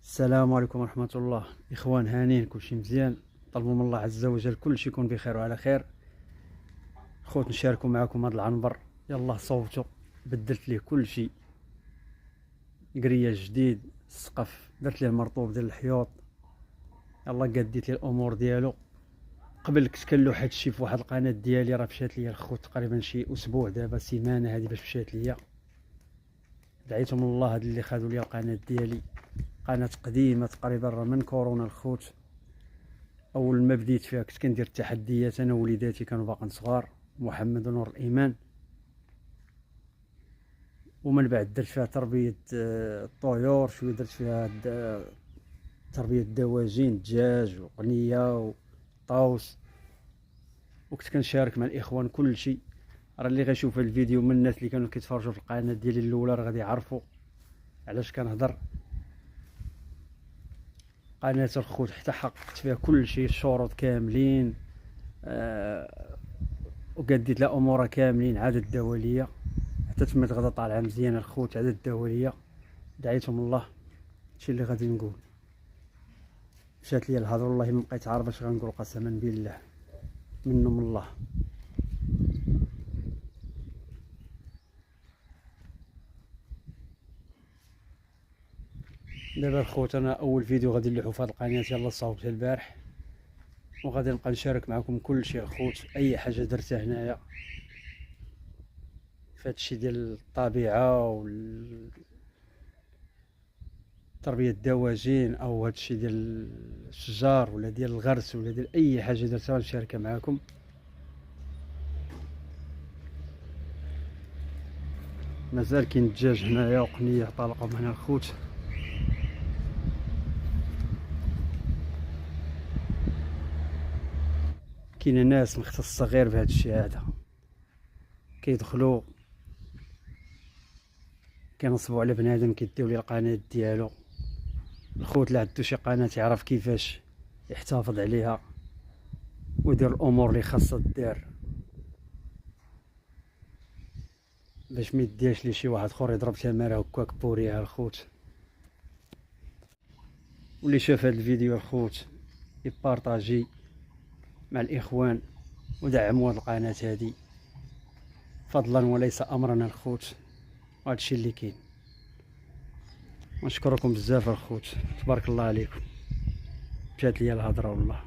السلام عليكم ورحمة الله. إخوان هانين، كلشي مزيان؟ طلبوا من الله عز وجل كلشي يكون بخير وعلى خير. خوت نشاركوا معكم هذا العنبر، يلا صوبته، بدلت ليه كلشي، قرية جديد، السقف درت ليه المرطوب ديال الحيوط، يلا قديت ليه الامور ديالو. قبل كنت كنلوح هادشي في واحد القناة ديالي، راه مشات ليا الخوت تقريبا شي اسبوع دابا، سيمانة هادي باش مشات ليا. دعيتهم الله هاد اللي خدوا ليا القناة ديالي، قناة قديمة تقريبا راه من كورونا الخوت. اول ما بديت فيها كنت كندير التحديات انا ووليداتي كانوا باقين صغار، محمد ونور الايمان. ومن بعد درت فيها تربيه الطيور، شويه درت فيها تربيه الدواجن، الدجاج وقنيه وطاوس. وكنت كنشارك مع الاخوان كل شيء. راه اللي غيشوف الفيديو من الناس اللي كانوا كيتفرجوا في القناه ديالي الاولى راه غادي يعرفوا علاش كنهضر. قناه الخوت حتى حققت فيها كل شيء، الشروط كاملين، وقديت لها امورها كاملين، عاد الدوليه حتى تمت غدا طالعه مزيانه الخوت، عاد الدوليه. دعيتهم الله، هادشي اللي غادي نقول. مشات ليا الهضره والله ما بقيت عارف اش غنقول، قسما بالله منهم الله. دابا الخوت انا اول فيديو غادي نلوحو في هاد القناه، يلاه صاوبتها البارح، وغادي نبقى نشارك معكم كل شيء الخوت. اي حاجه درتها هنايا فهادشي ديال الطبيعه تربيه الدواجن، او هادشي ديال الشجار ولا ديال الغرس ولا ديال اي حاجه درتها نشاركها معكم. مازال كاين الدجاج هنايا وقنيه طالقهم هنا الخوت. كاينه ناس مختصه غير بهذا الشيء هذا، كيدخلوا كينصبوا على بنادم، كيديو ليه القناه ديالو. الخوت اللي عندو شي قناه يعرف كيفاش يحتفظ عليها ويدير الامور اللي خاصها دير، باش ما يديهاش لي شي واحد اخر يضرب تماره هكاك بوريها الخوت. واللي شاف هذا الفيديو الخوت يبارطاجي مع الاخوان ودعموا هذه القناه هذه فضلا وليس امرا الخوت. وهذا الشيء اللي كاين. ونشكركم بزاف الخوت، تبارك الله عليكم. مشات ليا الهضره والله.